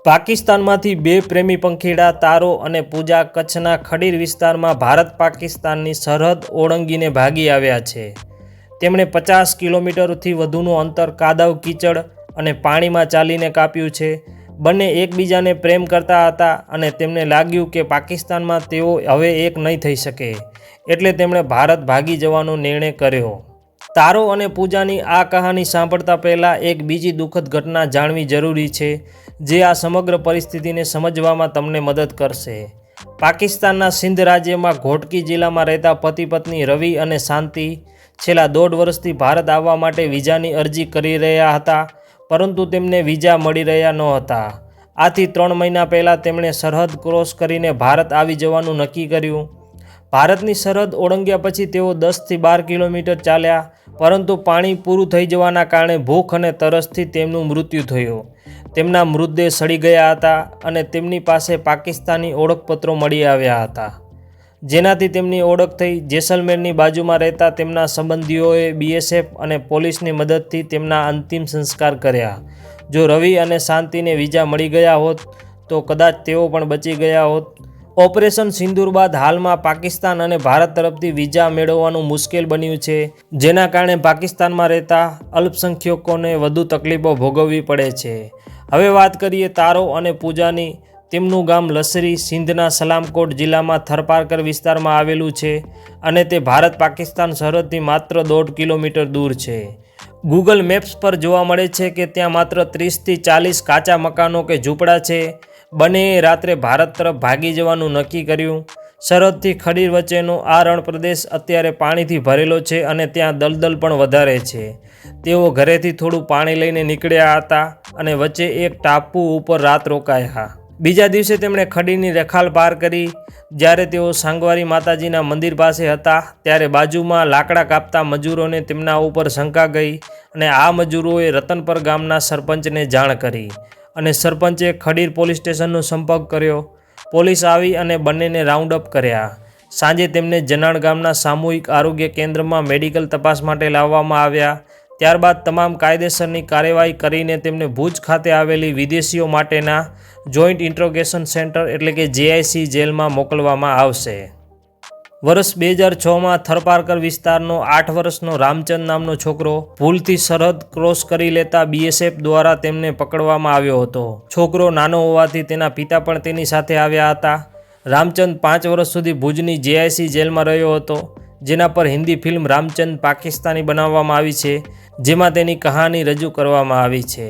પાકિસ્તાનમાંથી બે પ્રેમી પંખીડા તારો અને પૂજા કચ્છના ખડીર વિસ્તારમાં ભારત પાકિસ્તાનની સરહદ ઓળંગીને ભાગી આવ્યા છે। તેમણે 50 કિલોમીટરથી વધુનું અંતર કાદવ કીચડ અને પાણીમાં ચાલીને કાપ્યું છે। બંને એકબીજાને પ્રેમ કરતા હતા અને તેમને લાગ્યું કે પાકિસ્તાનમાં તેઓ હવે એક નહીં થઈ શકે, એટલે તેમણે ભારત ભાગી જવાનો નિર્ણય કર્યો। તારો અને પૂજાની આ કહાની સાંભળતા પહેલાં એક બીજી દુઃખદ ઘટના જાણવી જરૂરી છે, જે આ સમગ્ર પરિસ્થિતિને સમજવામાં તમને મદદ કરશે। પાકિસ્તાનના સિંધ રાજ્યમાં ઘોટકી જિલ્લામાં રહેતા પતિ પત્ની રવિ અને શાંતિ છેલ્લા 1.5 વર્ષથી ભારત આવવા માટે વિઝાની અરજી કરી રહ્યા હતા, પરંતુ તેમને વિઝા મળી રહ્યા નહોતા। આથી 3 મહિના પહેલાં તેમણે સરહદ ક્રોસ કરીને ભારત આવી જવાનું નક્કી કર્યું। ભારતની સરહદ ઓળંગ્યા પછી તેઓ 10થી 12 કિલોમીટર ચાલ્યા, પરંતુ પાણી પૂરું થઈ જવાના કારણે ભૂખ અને તરસથી તેમનું મૃત્યુ થયું। તેમના મૃતદેહ સડી ગયા હતા અને તેમની પાસે પાકિસ્તાની ઓળખપત્રો મળી આવ્યા હતા, જેનાથી તેમની ઓળખ થઈ। જેસલમેરની બાજુમાં રહેતા તેમના સંબંધીઓએ BSF અને પોલીસની મદદથી તેમના અંતિમ સંસ્કાર કર્યા। જો રવિ અને શાંતિને વિઝા મળી ગયા હોત તો કદાચ તેઓ પણ બચી ગયા હોત। ઓપરેશન સિંદૂર બાદ હાલમાં પાકિસ્તાન અને ભારત તરફથી વિઝા મેળવવાનું મુશ્કેલ બન્યું છે, જેના કારણે પાકિસ્તાનમાં રહેતા અલ્પસંખ્યકોને વધુ તકલીફો ભોગવવી પડે છે। હવે વાત કરીએ તારો અને પૂજાની। તેમનું ગામ લસરી સિંધના સલામકોટ જિલ્લામાં થરપારકર વિસ્તારમાં આવેલું છે અને તે ભારત પાકિસ્તાન સરહદથી માત્ર 1.5 કિલોમીટર દૂર છે। ગૂગલ મેપ્સ પર જોવા મળે છે કે ત્યાં માત્ર 30થી 40 કાચા મકાનો કે ઝૂંપડા છે। બંનેએ રાત્રે ભારત તરફ ભાગી જવાનું નક્કી કર્યું। સરહદથી ખડીર વચ્ચેનો આ રણ પ્રદેશ અત્યારે પાણીથી ભરેલો છે અને ત્યાં દલદલ પણ વધારે છે। તેઓ ઘરેથી થોડું પાણી લઈને નીકળ્યા હતા અને વચ્ચે એક ટાપુ ઉપર રાત રોકાયા। બીજા દિવસે તેમણે ખડીરની રખાલ પાર કરી। જ્યારે તેઓ સાંગવારી માતાજીના મંદિર પાસે હતા ત્યારે બાજુમાં લાકડા કાપતા મજૂરોને તેમના ઉપર શંકા ગઈ અને આ મજૂરોએ રતનપર ગામના સરપંચને જાણ કરી અને સરપંચે ખડીર પોલીસ સ્ટેશનનો સંપર્ક કર્યો। પોલીસ આવી અને બંનેને રાઉન્ડ અપ કર્યા। સાંજે તેમને જનાણ ગામના સામૂહિક આરોગ્ય કેન્દ્રમાં મેડિકલ તપાસ માટે લાવવામાં આવ્યા। ત્યારબાદ તમામ કાયદેસરની કાર્યવાહી કરીને તેમને ભુજ ખાતે આવેલી વિદેશીઓ માટેના જોઈન્ટ ઇન્ટ્રોગેશન સેન્ટર એટલે કે JIC જેલમાં મોકલવામાં આવશે। વર્ષ 2006માં થરપારકર વિસ્તારનો 8 વર્ષનો રામચંદ નામનો છોકરો ભૂલથી સરહદ ક્રોસ કરી લેતા BSF દ્વારા તેમને પકડવામાં આવ્યો હતો। છોકરો નાનો હોવાથી તેના પિતા પણ તેની સાથે આવ્યા હતા। રામચંદ 5 વર્ષ સુધી ભુજની JIC જેલમાં રહ્યો હતો, જેના પર હિન્દી ફિલ્મ રામચંદ પાકિસ્તાની બનાવવામાં આવી છે, જેમાં તેની કહાની રજૂ કરવામાં આવી છે।